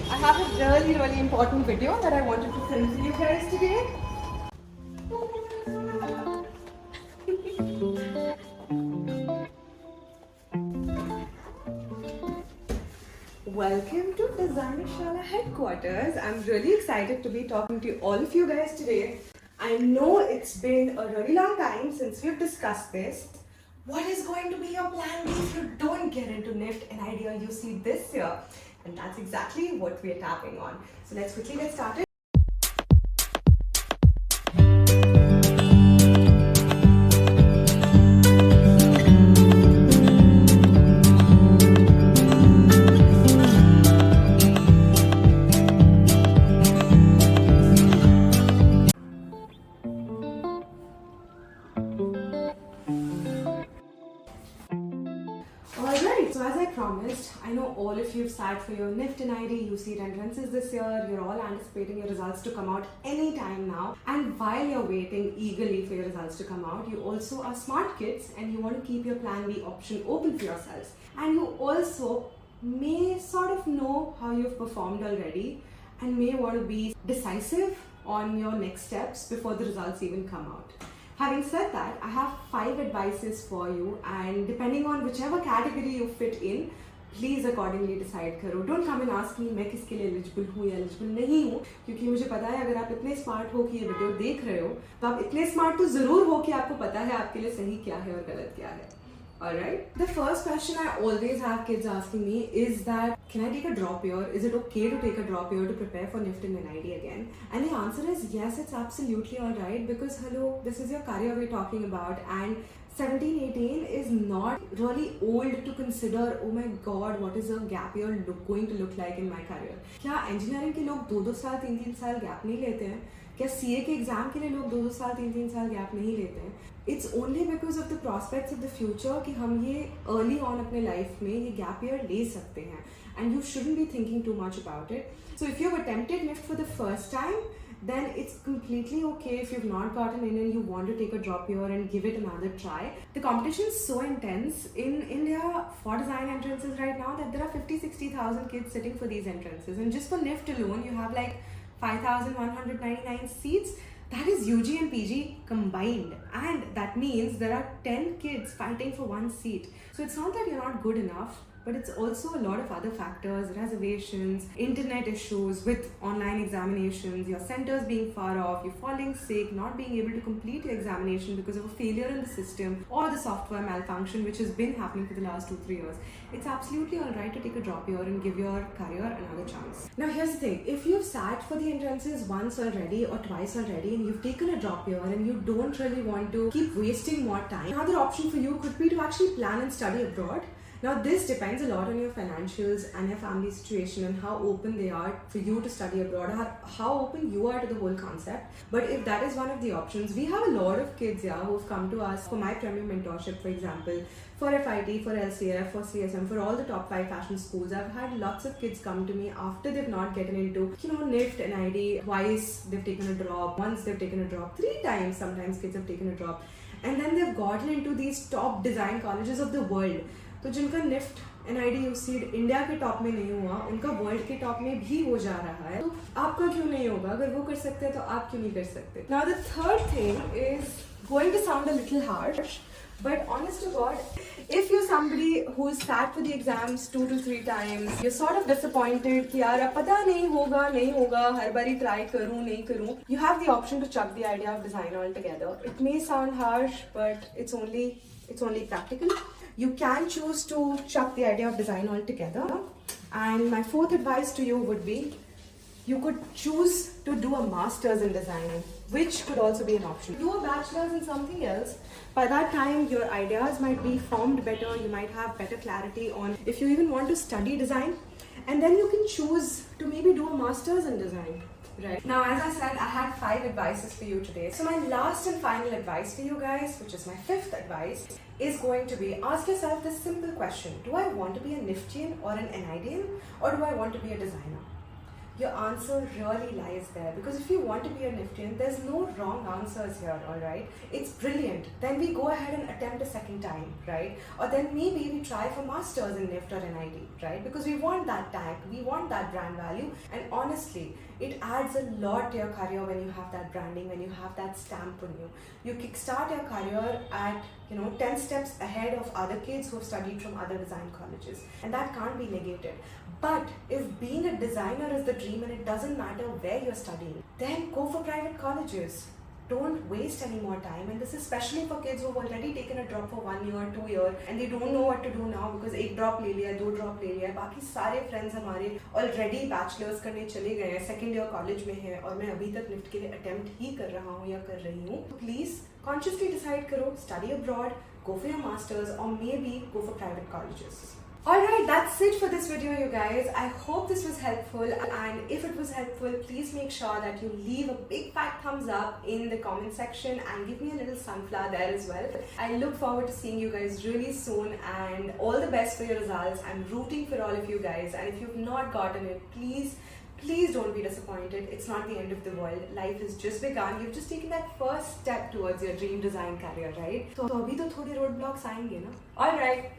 I have a really important video that I wanted to film for you guys today. Welcome to Designer Shala headquarters. I'm really excited to be talking to all of you guys today. I know it's been a really long time since we've discussed this. What is going to be your plan B if you don't get into NIFT and IDEA UC this year? And that's exactly what we're tapping on. So let's quickly get started. Alright, so as I promised, I know all of you have sat for your NIFT and ID UC entrances this year. You're all anticipating your results to come out anytime now. And while you're waiting eagerly for your results to come out, you also are smart kids and you want to keep your plan B option open for yourselves. And you also may sort of know how you've performed already and may want to be decisive on your next steps before the results even come out. Having said that, I have 5 advices for you, and depending on whichever category you fit in, please accordingly decide करो. Don't come and ask me मैं किसके लिए eligible हूँ या eligible नहीं हूँ, क्योंकि मुझे पता है अगर आप इतने smart हो कि ये वीडियो देख रहे हो तो आप इतने smart तो ज़रूर हो कि आपको पता है आपके लिए सही क्या है और गलत क्या है. Alright. The first question I always have kids asking me is that, can I take a drop year? Is it okay to take a drop year to prepare for NIFT and NID again? And the answer is yes, it's absolutely alright, because hello, this is your career we're talking about, and 17-18 is not really old to consider, oh my god, what is a gap year going to look like in my career? क्या engineering के लोग 2-2 साल 3-3 साल gap नहीं लेते हैं? क्या CA के एग्जाम के लिए लोग 2-2 साल 3-3 साल गैप नहीं लेते हैं? It's only because of the prospects of the future कि हम ये early on अपने life में ये gap year ले सकते हैं, and you shouldn't be thinking too much about it. So if you've attempted NIFT for the first time, then it's completely okay if you've not gotten in and you want to take a drop year and give it another try. The competition is so intense in India for design entrances right now that there are 50-60,000 kids sitting for these entrances, and just for NIFT alone you have like 5,199 seats. That is UG and PG combined, and that means there are 10 kids fighting for one seat. So it's not that you're not good enough, but it's also a lot of other factors: reservations, internet issues with online examinations, your centers being far off, you falling sick, not being able to complete your examination because of a failure in the system or the software malfunction, which has been happening for the last 2-3 years. It's absolutely alright to take a drop year and give your career another chance. Now here's the thing, if you've sat for the entrances once already or twice already and you've taken a drop year and you don't really want to keep wasting more time, another option for you could be to actually plan and study abroad. Now this depends a lot on your financials and your family situation and how open they are for you to study abroad, or how open you are to the whole concept. But if that is one of the options, we have a lot of kids here who've come to us for my premium mentorship, for example, for FIT, for LCF, for CSM, for all the top 5 fashion schools. I've had lots of kids come to me after they've not gotten into, NIFT and ID. Twice they've taken a drop, once they've taken a drop, 3 times sometimes kids have taken a drop, and then they've gotten into these top design colleges of the world. तो जिनका NIFT NID UC India के top में नहीं हुआ, उनका world के top में भी हो जा रहा है. तो आपका क्यों नहीं होगा? अगर वो कर सकते हैं तो आप क्यों नहीं कर सकते? Now the third thing is going to sound a little harsh, but honest to God, if you're somebody who's sat for the exams 2 to 3 times, you're sort of disappointed कि यार अब पता नहीं होगा, हर बारी try करूँ नहीं करूँ, you have the option to chuck the idea of design altogether. It may sound harsh, but it's only practical. You can choose to chuck the idea of design altogether. And my 4th advice to you would be, you could choose to do a master's in design, which could also be an option. Do a bachelor's in something else. By that time, your ideas might be formed better, you might have better clarity on if you even want to study design, and then you can choose to maybe do a master's in design. Right. Now, as I said, I had 5 advices for you today. So my last and final advice for you guys, which is my 5th advice, is going to be, ask yourself this simple question: do I want to be a NIFTian or an NIDian, or do I want to be a designer? your answer really lies there. Because if you want to be a Niftian, there's no wrong answers here, alright? It's brilliant. Then we go ahead and attempt a second time, right? Or then maybe we try for masters in NIFT or NIT, right? Because we want that tag, we want that brand value, and honestly, it adds a lot to your career when you have that branding, when you have that stamp on you. You kickstart your career at 10 steps ahead of other kids who have studied from other design colleges, and that can't be negated. But if being a designer is the dream and it doesn't matter where you're studying, then go for private colleges. Don't waste any more time, and this is especially for kids who have already taken a drop for 1 year, 2 years, and they don't know what to do now because एक drop ले लिया, 2 drop ले लिया, बाकी सारे friends हमारे already bachelors करने चले गए हैं, second year college में हैं, और मैं अभी तक NIFT के लिए attempt ही कर रहा हूँ या कर रही हूँ. तो please consciously decide करो, study abroad, go for your masters, or maybe go for private colleges. Alright, that's it for this video, you guys. I hope this was helpful, and if it was helpful, please make sure that you leave a big fat thumbs up in the comment section and give me a little sunflower there as well. I look forward to seeing you guys really soon, and all the best for your results. I'm rooting for all of you guys, and if you've not gotten it, please don't be disappointed. It's not the end of the world. Life has just begun. You've just taken that first step towards your dream design career, right? So abhi to thodi roadblocks aayenge na. Alright.